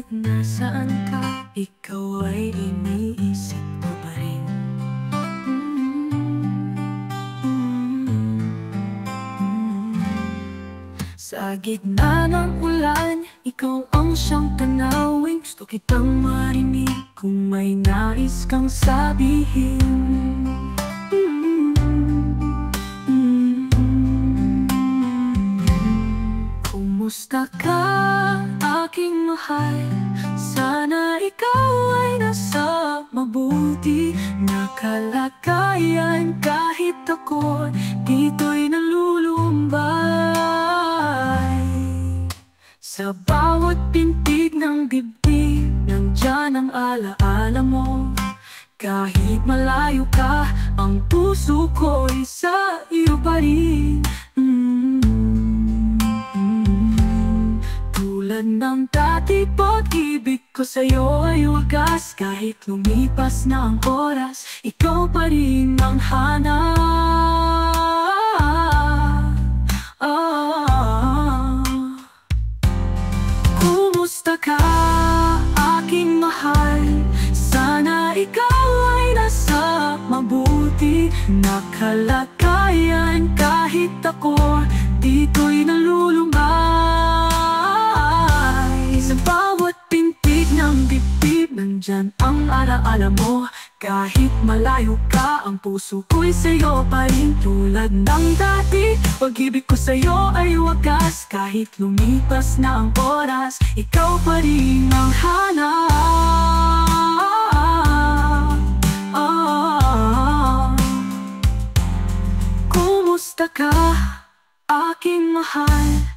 kahit nasaan ka, ikaw ay iniisip ko pa rin. Sa gitna ng ulan, ikaw ang siyang tanawin. Gusto kitang marinig kung may nais kang sabihin. Kumusta ka, aking mahal? Sana ikaw ay nasa mabuti na kalagayan, kahit ako dito'y nalulumbay. Sa bawat pintig ng dibdib, nandyan ang alaala mo. Kahit malayo ka, ang puso ko'y sa iyo pa rin. Tulad ng dati, pag-ibig ko sa'yo ay wagas. Kahit lumipas na ang oras, ikaw pa rin ang hanap. Kumusta ka, aking mahal? Sana ikaw ay nasa mabuti na kalagayan, kahit ako dito'y nalulumbay. Sa bawat pintig ng dibdib, nandyan ang alaala mo. Kahit malayo ka, ang puso ko'y sa'yo pa rin. Tulad ng dati, pag-ibig ko sa'yo ay wagas. Kahit lumipas na ang oras, ikaw pa rin ang hanap. Kumusta ka, aking mahal?